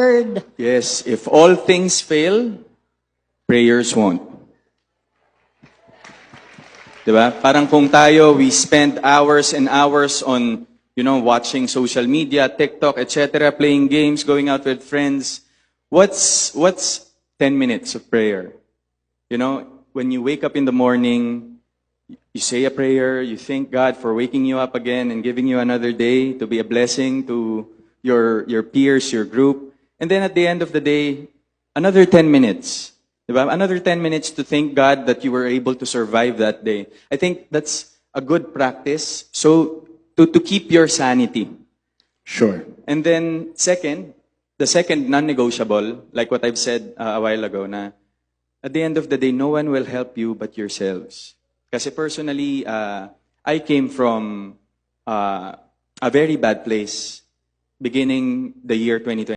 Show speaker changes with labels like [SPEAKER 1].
[SPEAKER 1] Lord.
[SPEAKER 2] Yes, if all things fail, prayers won't. Diba? Parang kung tayo, we spend hours and hours on, watching social media, TikTok, etc., playing games, going out with friends. What's 10 minutes of prayer? When you wake up in the morning, you say a prayer, you thank God for waking you up again and giving you another day to be a blessing to your peers, your group. And then at the end of the day, another 10 minutes. Diba? Another 10 minutes to thank God that you were able to survive that day. I think that's a good practice. So, to keep your sanity.
[SPEAKER 3] Sure.
[SPEAKER 2] And then, the second non-negotiable, like what I've said a while ago, na at the end of the day, no one will help you but yourselves. Kasi personally, I came from a very bad place beginning the year 2020.